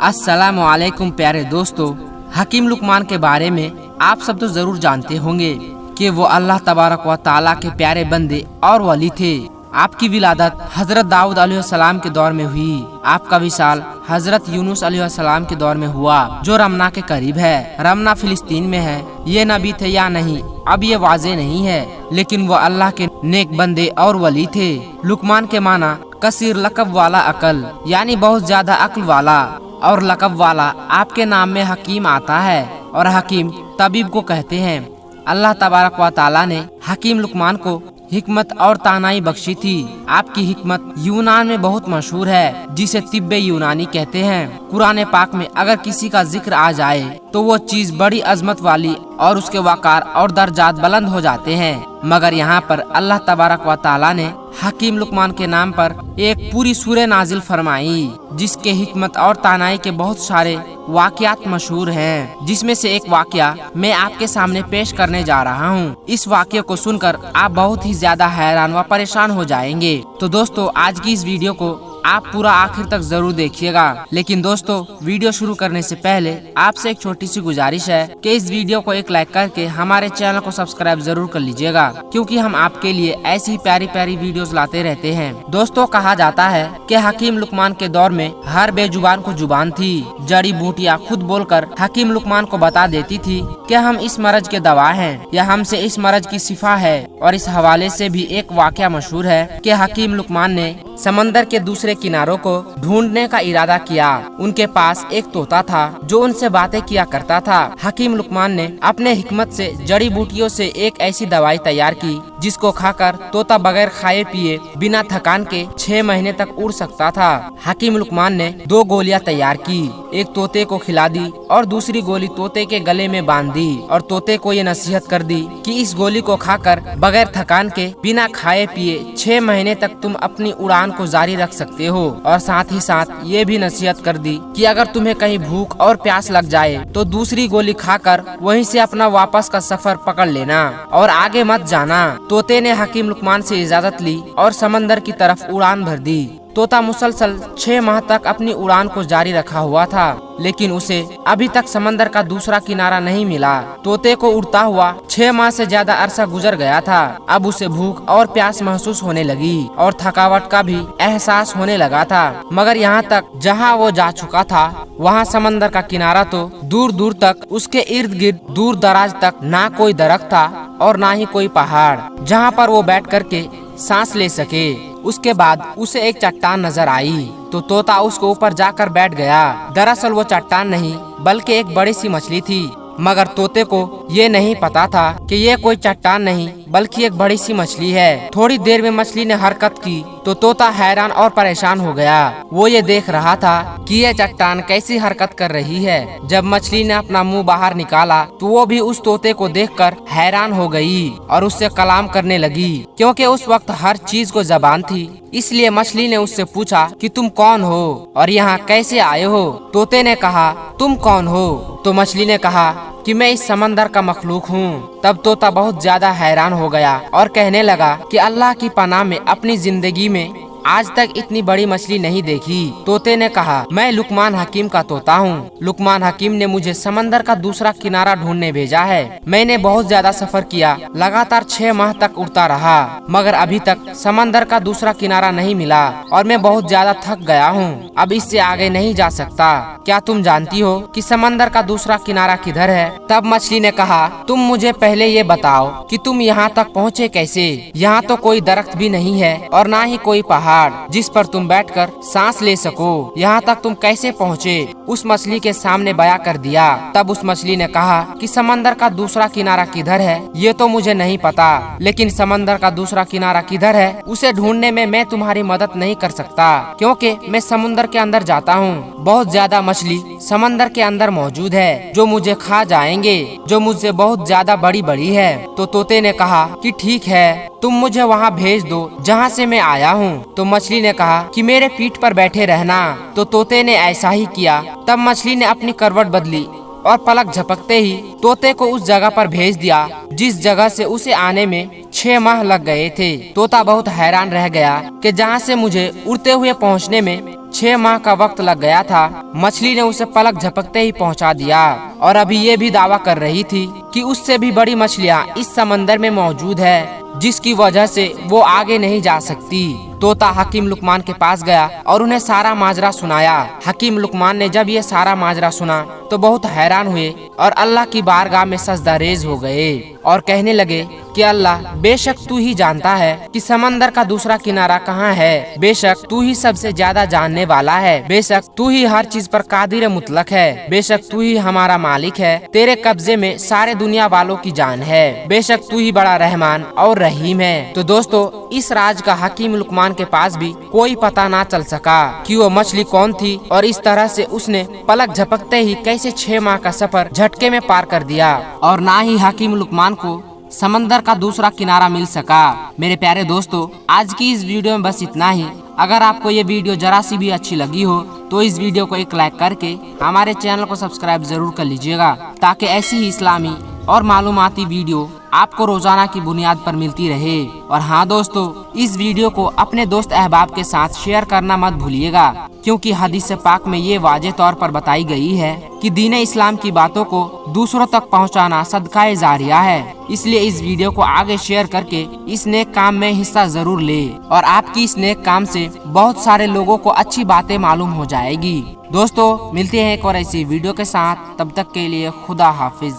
अस्सलामु अलैकुम प्यारे दोस्तों, हकीम लुकमान के बारे में आप सब तो जरूर जानते होंगे कि वो अल्लाह तबारक व ताला के प्यारे बंदे और वली थे। आपकी विलादत हजरत दाऊद अलैहिस्सलाम के दौर में हुई। आपका विसाल हजरत यूनुस अलैहिस्सलाम के दौर में हुआ, जो रमना के करीब है। रमना फिलिस्तीन में है। ये नबी थे या नहीं अब ये वाजे नहीं है, लेकिन वो अल्लाह के नेक बंदे और वली थे। लुकमान के माना कसीर लकब वाला अकल, यानी बहुत ज्यादा अक्ल वाला, और लकब वाला आपके नाम में हकीम आता है, और हकीम तबीब को कहते हैं। अल्लाह तबारक व ताला ने हकीम लुकमान को हिकमत और तानाई बख्शी थी। आपकी हिकमत यूनान में बहुत मशहूर है, जिसे तिब्बे यूनानी कहते हैं। कुरान पाक में अगर किसी का जिक्र आ जाए तो वो चीज बड़ी अजमत वाली और उसके वकार और दर्जात बुलंद हो जाते हैं। मगर यहाँ पर अल्लाह तबारक व ताला ने हकीम लुकमान के नाम पर एक पूरी सूरह नाजिल फरमाई, जिसके हिकमत और तानाई के बहुत सारे वाकयात मशहूर हैं। जिसमें से एक वाकया मैं आपके सामने पेश करने जा रहा हूँ। इस वाकये को सुनकर आप बहुत ही ज्यादा हैरान व परेशान हो जाएंगे। तो दोस्तों, आज की इस वीडियो को आप पूरा आखिर तक जरूर देखिएगा। लेकिन दोस्तों, वीडियो शुरू करने से पहले आपसे एक छोटी सी गुजारिश है कि इस वीडियो को एक लाइक करके हमारे चैनल को सब्सक्राइब जरूर कर लीजिएगा, क्योंकि हम आपके लिए ऐसी ही प्यारी प्यारी वीडियोस लाते रहते हैं। दोस्तों, कहा जाता है कि हकीम लुकमान के दौर में हर बेजुबान को जुबान थी। जड़ी बूटियाँ खुद बोलकर हकीम लुकमान को बता देती थी कि हम इस मर्ज के दवा हैं, या हमसे इस मर्ज की शिफा है। और इस हवाले से भी एक वाकया मशहूर है कि हकीम लुकमान ने समंदर के दूसरे किनारों को ढूंढने का इरादा किया। उनके पास एक तोता था जो उनसे बातें किया करता था। हकीम लुकमान ने अपने हिकमत से जड़ी बूटियों से एक ऐसी दवाई तैयार की जिसको खाकर तोता बगैर खाए पिए बिना थकान के 6 महीने तक उड़ सकता था। हकीम लुकमान ने 2 गोलियां तैयार की, एक तोते को खिला दी और दूसरी गोली तोते के गले में बांध दी, और तोते को ये नसीहत कर दी कि इस गोली को खाकर बगैर थकान के बिना खाए पिए 6 महीने तक तुम अपनी उड़ान को जारी रख सकते हो। और साथ ही साथ ये भी नसीहत कर दी कि अगर तुम्हें कहीं भूख और प्यास लग जाए तो दूसरी गोली खाकर वहीं से अपना वापस का सफर पकड़ लेना और आगे मत जाना। तोते ने हकीम लुकमान से इजाजत ली और समंदर की तरफ उड़ान भर दी। तोता मुसलसल 6 माह तक अपनी उड़ान को जारी रखा हुआ था, लेकिन उसे अभी तक समंदर का दूसरा किनारा नहीं मिला। तोते को उड़ता हुआ 6 माह से ज्यादा अरसा गुजर गया था। अब उसे भूख और प्यास महसूस होने लगी और थकावट का भी एहसास होने लगा था। मगर यहाँ तक जहाँ वो जा चुका था वहाँ समंदर का किनारा तो दूर दूर तक, उसके इर्द गिर्द दूर दराज तक ना कोई दरख्त था और ना ही कोई पहाड़ जहाँ पर वो बैठ करके सांस ले सके। उसके बाद उसे एक चट्टान नजर आई तो तोता उसके ऊपर जाकर बैठ गया। दरअसल वो चट्टान नहीं बल्कि एक बड़ी सी मछली थी, मगर तोते को ये नहीं पता था कि ये कोई चट्टान नहीं बल्कि एक बड़ी सी मछली है। थोड़ी देर में मछली ने हरकत की तो तोता हैरान और परेशान हो गया। वो ये देख रहा था कि ये चट्टान कैसी हरकत कर रही है। जब मछली ने अपना मुंह बाहर निकाला तो वो भी उस तोते को देखकर हैरान हो गई और उससे कलाम करने लगी। क्योंकि उस वक्त हर चीज को जबान थी, इसलिए मछली ने उससे पूछा कि तुम कौन हो और यहाँ कैसे आए हो। तोते ने कहा, तुम कौन हो? तो मछली ने कहा कि मैं इस समंदर का मखलूक हूँ। तब तोता बहुत ज्यादा हैरान हो गया और कहने लगा कि अल्लाह की पनाह में अपनी जिंदगी में आज तक इतनी बड़ी मछली नहीं देखी। तोते ने कहा, मैं लुकमान हकीम का तोता हूँ। लुकमान हकीम ने मुझे समंदर का दूसरा किनारा ढूंढने भेजा है। मैंने बहुत ज्यादा सफर किया, लगातार 6 माह तक उड़ता रहा, मगर अभी तक समंदर का दूसरा किनारा नहीं मिला और मैं बहुत ज्यादा थक गया हूँ। अब इससे आगे नहीं जा सकता। क्या तुम जानती हो कि समंदर का दूसरा किनारा किधर है? तब मछली ने कहा, तुम मुझे पहले ये बताओ कि तुम यहाँ तक पहुँचे कैसे? यहाँ तो कोई दरख्त भी नहीं है और ना ही कोई पहाड़ जिस पर तुम बैठकर सांस ले सको। यहाँ तक तुम कैसे पहुँचे? उस मछली के सामने बयां कर दिया। तब उस मछली ने कहा कि समंदर का दूसरा किनारा किधर है ये तो मुझे नहीं पता, लेकिन समंदर का दूसरा किनारा किधर है उसे ढूंढने में मैं तुम्हारी मदद नहीं कर सकता, क्योंकि मैं समुद्र के अंदर जाता हूँ। बहुत ज्यादा मछली समंदर के अंदर मौजूद है जो मुझे खा जाएंगे, जो मुझसे बहुत ज्यादा बड़ी बड़ी है। तो तोते ने कहा कि ठीक है, तुम मुझे वहाँ भेज दो जहाँ से मैं आया हूँ। तो मछली ने कहा कि मेरे पीठ पर बैठे रहना। तो तोते ने ऐसा ही किया। तब मछली ने अपनी करवट बदली और पलक झपकते ही तोते को उस जगह पर भेज दिया जिस जगह से उसे आने में 6 माह लग गए थे। तोता बहुत हैरान रह गया कि जहाँ से मुझे उड़ते हुए पहुँचने में 6 माह का वक्त लग गया था। मछली ने उसे पलक झपकते ही पहुंचा दिया और अभी ये भी दावा कर रही थी कि उससे भी बड़ी मछलियां इस समंदर में मौजूद है, जिसकी वजह से वो आगे नहीं जा सकती। तोता हकीम लुकमान के पास गया और उन्हें सारा माजरा सुनाया। हकीम लुकमान ने जब ये सारा माजरा सुना तो बहुत हैरान हुए और अल्लाह की बारगाह में सजदा रेज हो गए और कहने लगे कि अल्लाह, बेशक तू ही जानता है कि समंदर का दूसरा किनारा कहाँ है। बेशक तू ही सबसे ज्यादा जानने वाला है। बेशक तू ही हर चीज पर कादिर मुतलक है। बेशक तू ही हमारा मालिक है। तेरे कब्जे में सारे दुनिया वालों की जान है। बेशक तू ही बड़ा रहमान और रहीम है। तो दोस्तों, इस राज का हकीम लुकमान के पास भी कोई पता ना चल सका कि वो मछली कौन थी और इस तरह से उसने पलक झपकते ही कैसे 6 माह का सफर झटके में पार कर दिया और ना ही हकीम लुकमान को समंदर का दूसरा किनारा मिल सका। मेरे प्यारे दोस्तों, आज की इस वीडियो में बस इतना ही। अगर आपको ये वीडियो जरा सी भी अच्छी लगी हो तो इस वीडियो को एक लाइक करके हमारे चैनल को सब्सक्राइब जरूर कर लीजिएगा, ताकि ऐसी ही इस्लामी और मालूमाती वीडियो आपको रोजाना की बुनियाद पर मिलती रहे। और हाँ दोस्तों, इस वीडियो को अपने दोस्त अहबाब के साथ शेयर करना मत भूलिएगा, क्योंकि हदीस पाक में ये वाज़ेह तौर पर बताई गई है कि दीन इस्लाम की बातों को दूसरों तक पहुंचाना सदका जारिया है। इसलिए इस वीडियो को आगे शेयर करके इस नेक काम में हिस्सा जरूर ले और आपकी इस नेक काम से बहुत सारे लोगों को अच्छी बातें मालूम हो जाएगी। दोस्तों, मिलते हैं एक और ऐसी वीडियो के साथ। तब तक के लिए खुदा हाफिज।